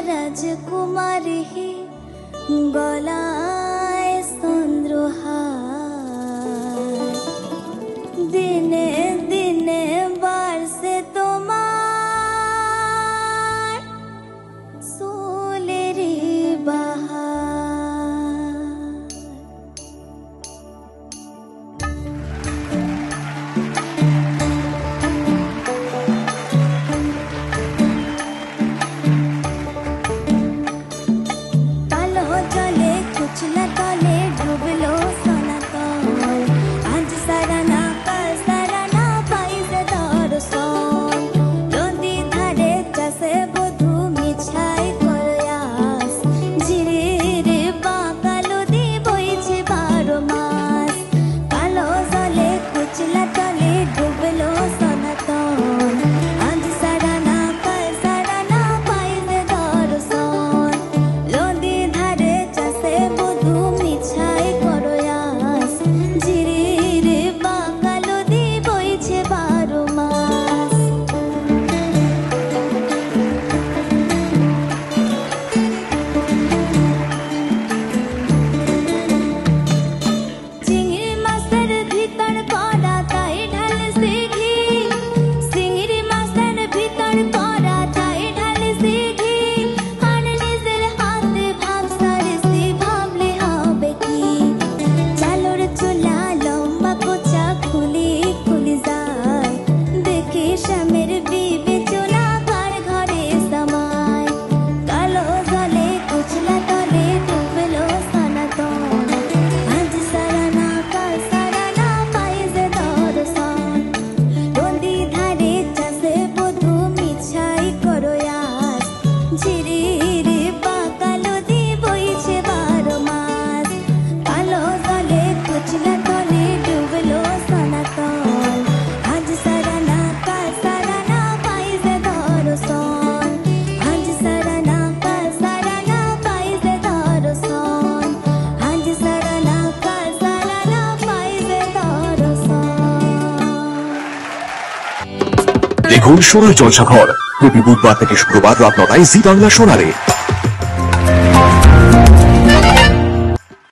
রাজকুমারী গলায় চন্দ্রহার দিনে দিনে বাড়ছে তোমার চুলেরই বাহার। কালো জলে কুচলা তলে ডুবলো সনাতন আজ সারানা কাল সারানা পাইছে দর্শন নদী ধারে চাষে বধূ মিছাই প্রয়াস ঝিরে রে বাঁকা নদী বইছে 12 মাস। কালো জলে কুচলা তলে ডুবলো সনাতন আজ সারানা কাল সারানা পাইছে দর্শন নদী ধারে চাষে বধূ মিছাই প্রয়াস ঝিরে রে বাঁকা নদী বইছে 12 মাস। চিংড়ি মাছের ভিতর করা তাই ঢালছে ঘি চিংড়ি মাছের ভিতর করা তাই ঢালছে ঘি আর নিজের হাতে ভাব সারছি ভাবলে হবে কি চালুর চুলা লম্বা কোচা খুলি খুলি যায় দেখি স্বামীর বিবেচনা কার ঘরে সামায়। কালো জলে কুচলা তলে ডুবলো সনাতন আজ সারানা কাল সারানা পাইছে দর্শন নদী ধারে চাষে বধূ মিছাই প্রয়াস ঝিরে রে বাঁকা নদী বইছে 12 মাস। কালো জলে কুচলা তলে ডুবলো সনাতন আজ সারানা কাল সারানা পাইছে দর্শন আজ সারানা কাল সারানা পাইছে দর্শন আজ সারানা কাল সারানা পাইছে দর্শন। দেখুন সোনার জলসাঘর প্রতি বুধবার থেকে শুক্রবার রাত 9টায় জি বাংলা সোনারে।